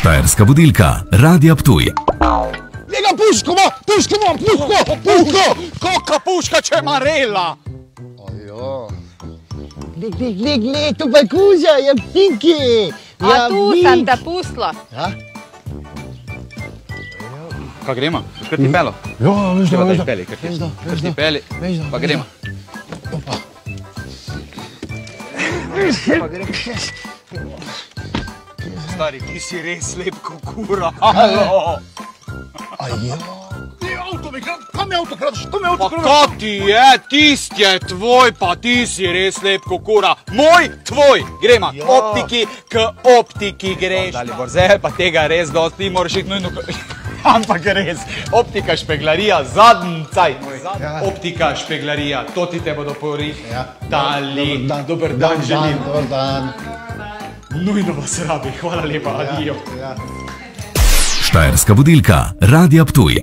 Štajerska budilka, Radia Ptuj. Lega puško, puško! Koka puška će marela! Ajo. Glej, to pa je kuža, je piki! A tu sam te pustila. Ja? Kaj gremo? Boš kar ti pelo? Jo, veš da. Kar ti peli, pa gremo. Stari, ti si res lep kot kura, halo! Ajo. Kam je avto kradaš? Pa kaj ti je? Tist je tvoj, pa ti si res lep kot kura. Moj, tvoj! Gremo, optiki k optiki greš. Dali borzel, pa tega res dosti, ti moraš iti nujno... Ampak res, optika špeglarija, zadnji cajt. Optika špeglarija, to ti te bodo dali. Dober dan želim. Dober dan. Nujno vas rabi, hvala lepa, adijo. Štajerska budilka, Radia Ptuj.